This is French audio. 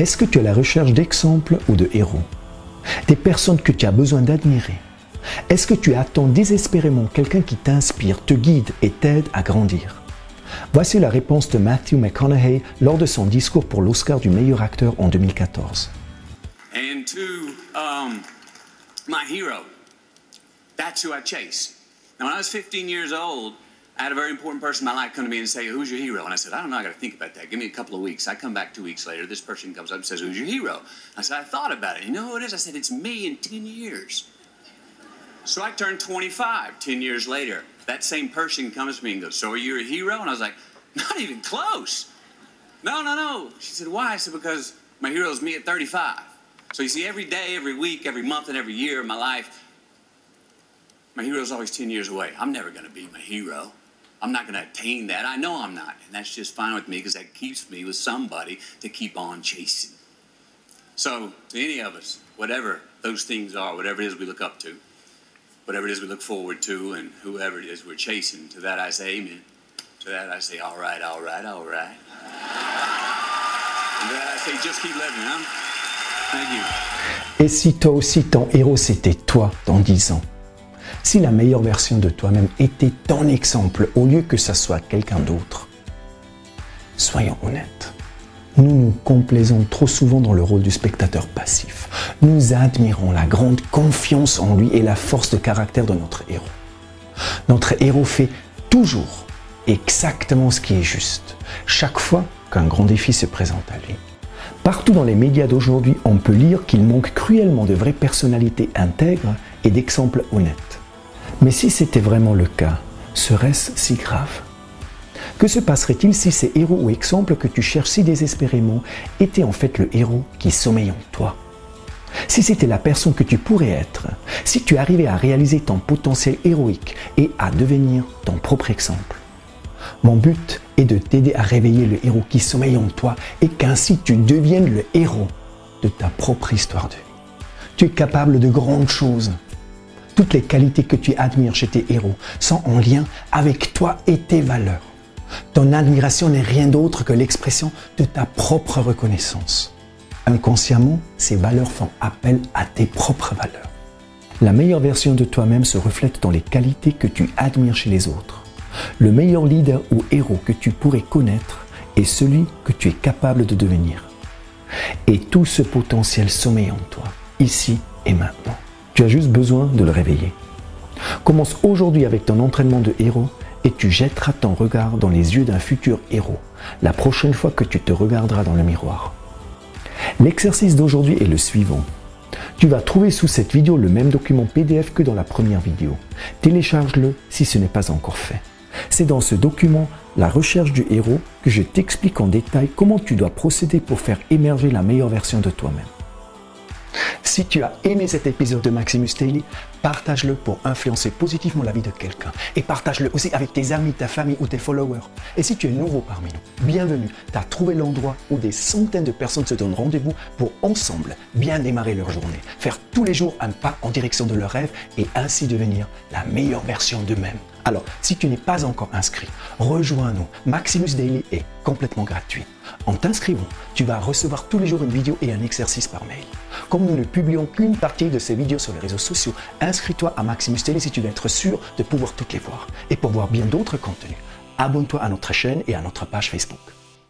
Est-ce que tu es à la recherche d'exemples ou de héros? Des personnes que tu as besoin d'admirer? Est-ce que tu attends désespérément quelqu'un qui t'inspire, te guide et t'aide à grandir? Voici la réponse de Matthew McConaughey lors de son discours pour l'Oscar du meilleur acteur en 2014. And to my hero, that's who I chase. Now, when I was 15 years old, I had a very important person in my life come to me and say, "Who's your hero?" And I said, "I don't know, I got to think about that. Give me a couple of weeks." I come back 2 weeks later, this person comes up and says, "Who's your hero?" I said, "I thought about it. You know who it is?" I said, "It's me in 10 years. So I turned 25 10 years later. That same person comes to me and goes, "So are you a hero?" And I was like, "Not even close. No, no, no." She said, "Why?" I said, "Because my hero is me at 35. So you see, every day, every week, every month, and every year of my life, my hero is always 10 years away. I'm never going to be my hero. I'm not going to attain that. I know I'm not. And that's just fine with me because that keeps me with somebody to keep on chasing." So to any of us, whatever those things are, whatever it is we look up to, whatever it is we look forward to, and whoever it is we're chasing, to that I say amen. To that I say, all right, all right, all right. And to that I say, just keep living, huh? Thank you. Et si toi aussi ton héros c'était toi dans 10 ans? Si la meilleure version de toi-même était ton exemple au lieu que ça soit quelqu'un d'autre? Soyons honnêtes. Nous nous complaisons trop souvent dans le rôle du spectateur passif. Nous admirons la grande confiance en lui et la force de caractère de notre héros. Notre héros fait toujours exactement ce qui est juste, chaque fois qu'un grand défi se présente à lui. Partout dans les médias d'aujourd'hui, on peut lire qu'il manque cruellement de vraies personnalités intègres et d'exemples honnêtes. Mais si c'était vraiment le cas, serait-ce si grave? Que se passerait-il si ces héros ou exemples que tu cherches si désespérément étaient en fait le héros qui sommeille en toi? Si c'était la personne que tu pourrais être, si tu arrivais à réaliser ton potentiel héroïque et à devenir ton propre exemple? Mon but est de t'aider à réveiller le héros qui sommeille en toi et qu'ainsi tu deviennes le héros de ta propre histoire de vie. Tu es capable de grandes choses. Toutes les qualités que tu admires chez tes héros sont en lien avec toi et tes valeurs. Ton admiration n'est rien d'autre que l'expression de ta propre reconnaissance. Inconsciemment, ces valeurs font appel à tes propres valeurs. La meilleure version de toi-même se reflète dans les qualités que tu admires chez les autres. Le meilleur leader ou héros que tu pourrais connaître est celui que tu es capable de devenir. Et tout ce potentiel sommeille en toi, ici et maintenant. Tu as juste besoin de le réveiller. Commence aujourd'hui avec ton entraînement de héros et tu jetteras ton regard dans les yeux d'un futur héros la prochaine fois que tu te regarderas dans le miroir. L'exercice d'aujourd'hui est le suivant. Tu vas trouver sous cette vidéo le même document PDF que dans la première vidéo. Télécharge-le si ce n'est pas encore fait. C'est dans ce document, la recherche du héros, que je t'explique en détail comment tu dois procéder pour faire émerger la meilleure version de toi-même. Si tu as aimé cet épisode de Maximus Daily, partage-le pour influencer positivement la vie de quelqu'un. Et partage-le aussi avec tes amis, ta famille ou tes followers. Et si tu es nouveau parmi nous, bienvenue. Tu as trouvé l'endroit où des centaines de personnes se donnent rendez-vous pour ensemble bien démarrer leur journée. Faire tous les jours un pas en direction de leurs rêves et ainsi devenir la meilleure version d'eux-mêmes. Alors, si tu n'es pas encore inscrit, rejoins-nous. Maximus Daily est complètement gratuit. En t'inscrivant, tu vas recevoir tous les jours une vidéo et un exercice par mail. Comme nous ne publions qu'une partie de ces vidéos sur les réseaux sociaux, inscris-toi à Maximus Daily si tu veux être sûr de pouvoir toutes les voir. Et pour voir bien d'autres contenus, abonne-toi à notre chaîne et à notre page Facebook.